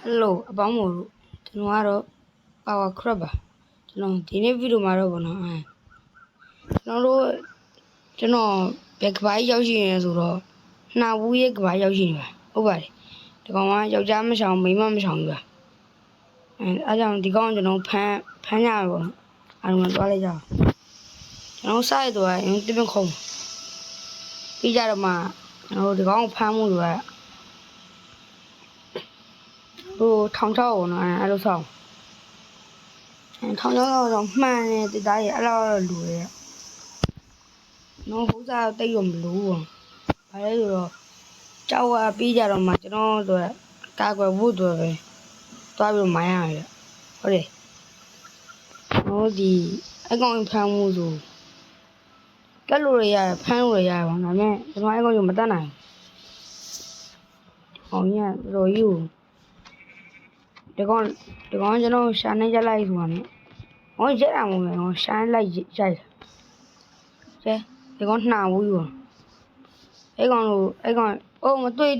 Hello အပေါင်းမို့လို့ကျွန်တော်ကတော့ Power Crab ပါကျွန်တော်ဒီနေ့ဗီဒီယိုမှာတော့ဗောနော်ကျွန်တော်ဘယ်ကဘာရောက်ရှိနေလဲဆိုတော့နှာဘူးရဲ့ကဘာရောက်ရှိနေပါဟုတ်ပါတယ်ဒီကောင်ကယောက်ျားမဆောင်မိန်းမမဆောင်ဘူးပါအားကြောင့်ဒီကောင်ကျွန်တော်ဖမ်းရပါဗောနော်အားလုံးသွားလိုက်ကြအောင်ကျွန်တော်စားရတော့ရင်တပင်းခုံးပြီးကြတော့မှကျွန်တော်ဒီကောင်ကိုဖမ်းမှုဆိုတာဟိုထောင်ချောက်နော်အဲ့လိုဆောင်ထောင်ချောက်တော့မှန်တယ်တသားရဲ့အဲ့လိုလူရဲ့နော်ဘုရားတိတ်ရောမလို့ဘာလဲဆိုတော့ကြောက်ရပြီးကြတော့မှကျွန်တော်တို့ကာကွယ်ဖို့တော့ပဲသွားပြီးမိုင်းရတယ်ဟုတ်တယ်ဟိုဒီအကောင်ဖမ်းမှုဆိုကက်လိုရီရဖမ်းလို့ရပါဘာနဲ့ကျွန်တော်အကောင်မတတ်နိုင်အောင်ညရိုးယူဒီကောင်ကျွန်တော်ရှာနေကြလိုက်ဆိုတာနဲ့ဟောရက်အောင်မယ်ဟောရှာလိုက်ရိုက်တယ်ဒီကောင်နှာဘူးယူအဲ့ကောင်အိုးမတွေ့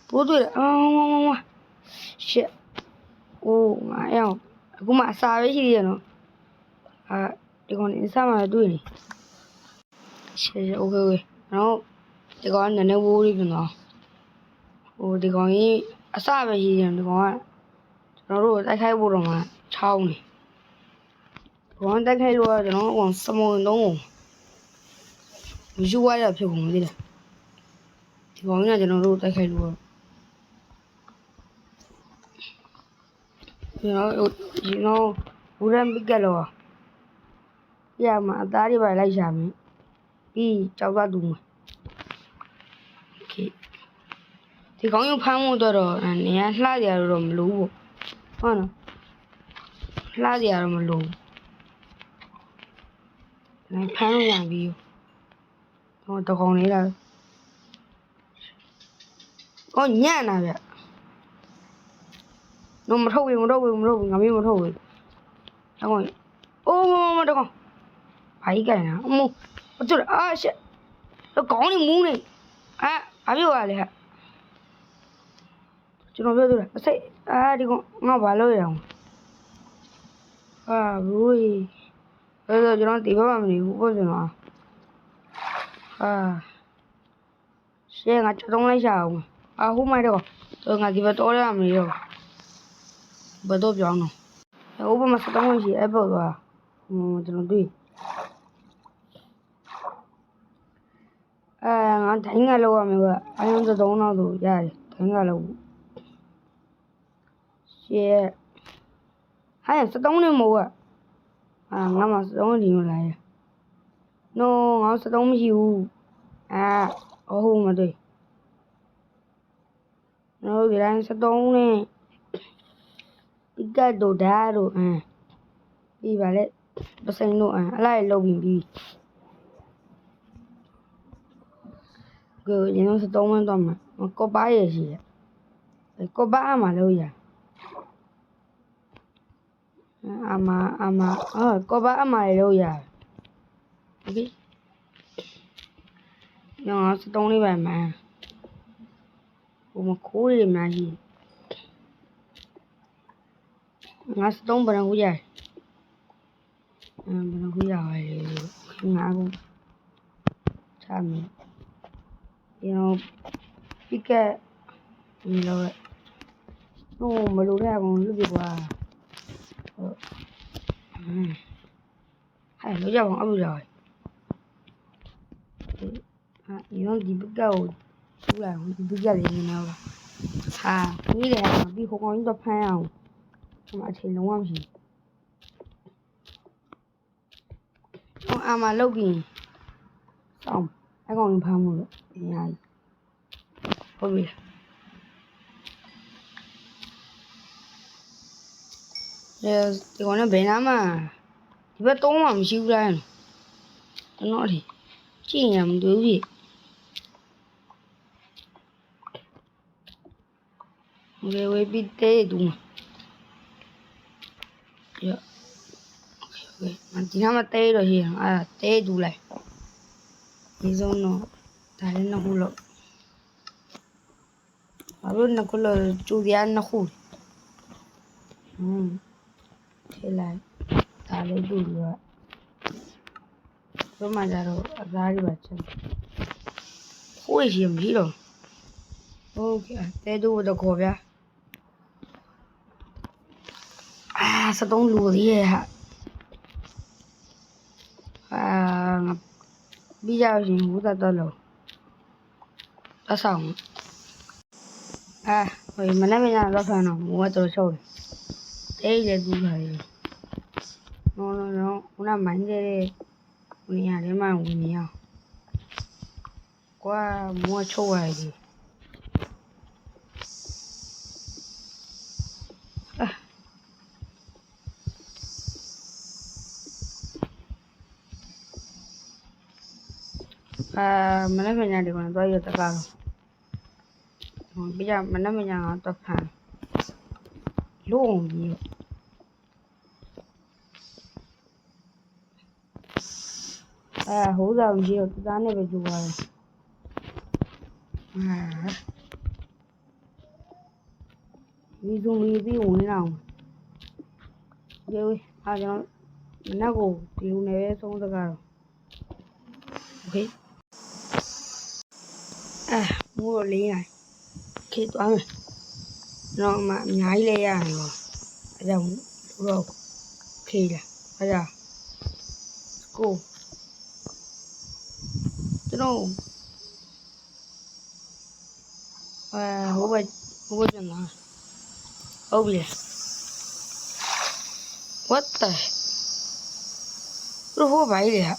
不对了shit အိုးငါအောင်အခုမှအစာပဲရှိသေးတယ်နော်ဒီကောင်အစာမှတွေ့နေshit okay နော်ဒီကောင်နည်းနည်းဝိုးလေးပြန်တော့ဟိုဒီကောင်ကြီးအစာပဲရှိတယ်ဒီကောင်ကကျွန်တော်တို့တိုက်ခိုက်ဖို့တော့မှချောင်းနေဒီကောင်တိုက်ခိုက်လို့ကျွန်တော်ကောင်စမုံတုံးကိုယူရရဖြစ်ကုန်သေးတယ်ဒီကောင်ကကျွန်တော်တို့တိုက်ခိုက်လို့you know ဘူးရမ်းပိကလောပြမှာအသားတွေပါလိုက်ရှာမယ်ပြီးကြောက်သွားတူမှာ okay ဒီကောင်ရုပ်ဖမ်းမှုတော့နေရလှကြရတော့မလို့ဟုတ်နော်လှကြရတော့မလို့ဖမ်းလို့ရပြီဟိုတကောင်လေးလားကိုညံ့နာဗျနော်မထုတ်ဘူးငါမေးမထုတ်ဘူးအကောင်အိုးမတကောင်ဘာကြီးကြိုင်လားအမို့အတူရှက်တော့ကောင်းနေမူးနေဘာပြောရလဲဟာကျွန်တော်ပြောသူလားအစိတ်ဒီကောင်ငါဘာလို့ရအောင်ဘူးအဲ့တော့ကျွန်တော်ဒီဘက်မှာမနေဘူးပေါ့ကျွန်တော်ရှေ့ငါချက်တုံးလိုက်ရှာအောင်ဟိုမိုက်တော့ငါဒီဘက်တော့ရမနေတော့ဘယ်တော့ပြောင်းတော့ဟိုဘက်မှာစတောင်းဝင်ရှိအဲ့ဘက်သွားကျွန်တော်တွေ့ငါတိုင်းကလောက်ရမယ်ကအရင်စတုံးတော့ဆိုရတယ်တိုင်းကလောက်ရှေ့ဟာစတုံးနေမို့ငါမှစတုံးဒီမလာရနိုးငါစတုံးမရှိဘူးဟိုမတွေ့နိုးဒီတိုင်းစတုံးနဲ့ဒီကတ်တို့ဓာတ်တို့ပြီးပါလေပစိန်တို့အလိုက်လုံးပြီးကိုရင်းစတုံးမတော့မှာကောပါရရှိရကောပါအမှလို့ရကောပါအမှလို့ရโอเคညောစတုံးလေးပဲမှာဟိုမခိုးရမှာရှိငါစတုံးဘယ်နှခုရဘယ်နှခုရပါလဲငါခုချမယ်ပိကက်မလို့မလို့ရအောင်လုပ်ပြပါလို့ရအောင်အလုပ်ရဒီပိကက်ကိုထူလိုက်အောင်ဒီပိကက်လေးနေတော့ပြီးတယ်ပြီးခေါင်းကြီးတော့ဖမ်းအောင်ဒီမှာအချိန်လုံးဝမရှိမလုပ်ပြီးစောင်းအကောင်ဖမ်းမှုလို့အများကြီးဟုတ်ပြီဒီကောင်နဲ့ဘယ်နာမှဒီဘက်3မှမရှိဘူးလားကျွန်တော်ဒီကြည့်ရမတွေ့ဘူးဝေပြီးတဲတူမှာဒီနားမှာတဲတော့ရှိရတဲတူလိုက်ဒီစုံတော့ဒါလည်းနှစ်ခုလို့ Baru nak kalau curian nak hu. Kelai. Tali dulu. Rumah jaro agari baca. Hui sih milo. Okay, tedu udah kopi. Setong lu dia. Bây giờ udah tahu. Asam. Rồi mà nói bây giờ nó phải nó mua tôi rồi. Đây là đủ rồi. Nó làm bánh đây. Nhà đấy mà nhiều. Qua mua trâu này đi. Mà nói về nhà thì còn tôi giờ tất cả rồi. Bây giờ mà nói về nhà tập hàng luôn nhiều. Hú giờ nhiều tôi dán này về chùa rồi. Ví dụ như nào rồi cho nó gồ tiêu này xong tất cả rồi. Ok. Mua lý này. Ok toán rồi. Nó mà nhái lê rồi. Dòng rồi. Ok là. Bây giờ. Go. Nó. Hú chân nào. Oh yeah. What the? Nó hú vậy đi hả?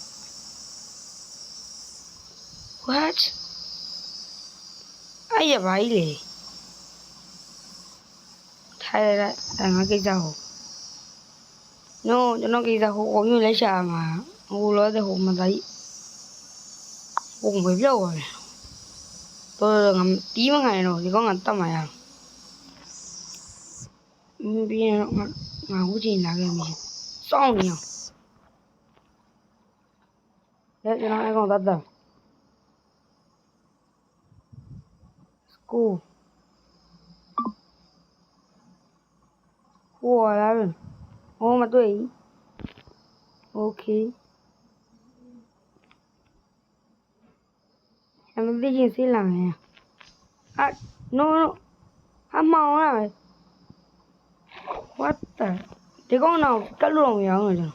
What? Ai vậy vậy đi? Thay ra nó cái dầu. Nó cái dầu có như lấy xà mà. Hú nói cái hú mà thấy. Hú phải lâu rồi. Tôi ngắm tí mấy ngày rồi thì có ngắm tâm mày à. Bây giờ mà hú chỉ là cái gì? Xong nhiều. Đấy cho nó còn tắt rồi. School. Ủa là rồi. Ô mà tôi. Ok. Em biết gì xin làm nè. No. Mau rồi. What the? Thì con nào cắt luôn rồi rồi.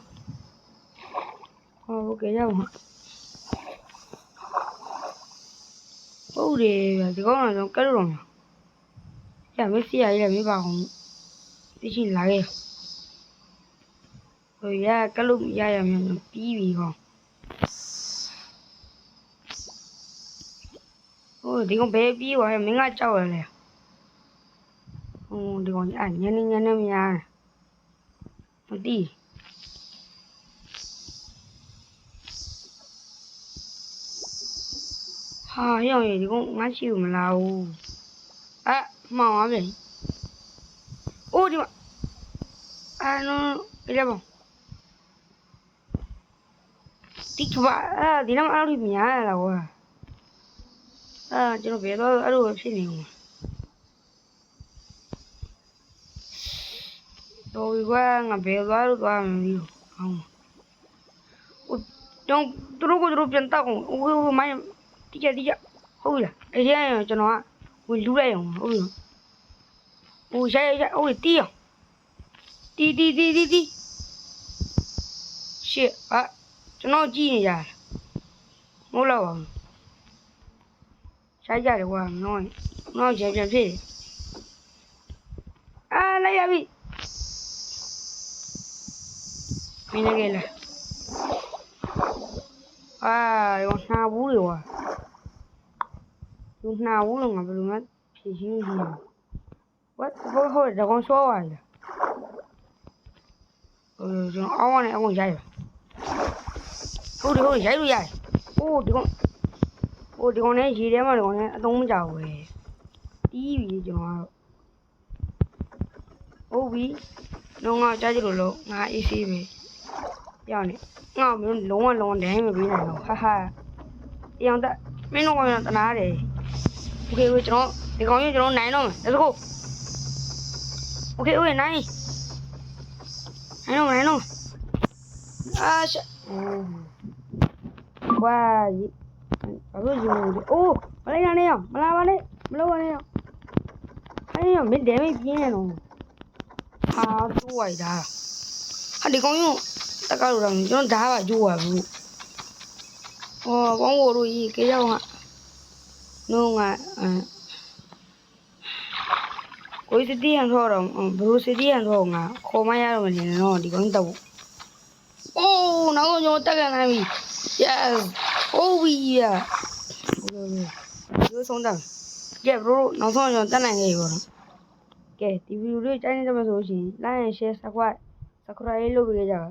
Ok đâu hả? Thì con nào cắt luôn rồi. Chả biết gì ấy là biết vào tí xin lại. Rồi ra cắt luôn ra là mình tí gì còn. Thì con bé bí quá mình ngay trâu rồi nè. Thì còn ảnh nhân em nhà. Một tí. Cái này thì cũng ngã chịu mà lâu. Màu á vậy. Đi mà. Nó cái ra bông. Tí chú bà. Tí năm ăn đi nhà là quá. Cho nó bé đó ăn đồ xin nhiều. Rồi qua ngà bé đó qua mà nhiều. Không. Tôi có đồ chân tao cũng máy tí chả. Ôi là cái này cho nó. Ôi lú đây không? Ôi sai tí à? Tí. Shit, cho nó chi này ra. Ngô lâu à? Sai ra được qua nói chém thế. Lấy à bị. Mình này kìa là. Con nào bú được à? Lúc nào bú được mà đừng mất. Thì xin gì. What? Thôi là con số rồi. Nó này con dây rồi. Thôi dây luôn dây. Thì con này gì đấy mà con này không chào về. Tí gì cho nó. Bí. Nó ngao trái cho lộ ngao ý xí về. Giờ này. Ngao mình lông để mà bí này nó. Ha. Yang ta. Mình nó còn ta ná để. Ok cho nó. ဒီကောင်ကြီးကျွန်တော်နိုင်တော့မယ် let's go okay okay နိုင်တော့အာရှဝါကြီးဘာလို့ယူနေလဲအိုးမလိုက်ရနဲ့မလာပါနဲ့မလုပ်ပါနဲ့အဲ့ရမင်းဒဲမေးပြင်းနေတော့ဟာကျိုးဝိုက်တာဟာဒီကောင်ကြီးတက်ကလို့တော့ကျွန်တော်ဓာတ်ပါကျိုးပါဘူးဟောဘောင်းကိုတို့ကြီးကြေးရောက်ဟာနိုးငါကိုစတီးရန်တော့ဘရိုစတီးရန်တော့ငါခေါ်မရတော့မနေနဲ့တော့ဒီကောင်တော့အိုးနောက်ကျွန်တော်တက်ကန်နိုင်ပြီ yes oh yeah ဒီဆုံးတယ်ကဲ bro နောက်ဆုံးကျွန်တော်တက်နိုင်ခဲ့ပြီပေါ့နော်ကဲဒီဗီဒီယိုလေးကြိုက်နေကြမှာဆိုလို့ရှိရင် like and share subscribe လုပ်ပေးကြပါ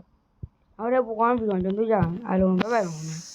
နောက်တဲ့ပုံကွမ်းပြီးတော့ကျွန်တော်တို့ကြအောင်အားလုံးဘိုင်ဘိုင်ပါ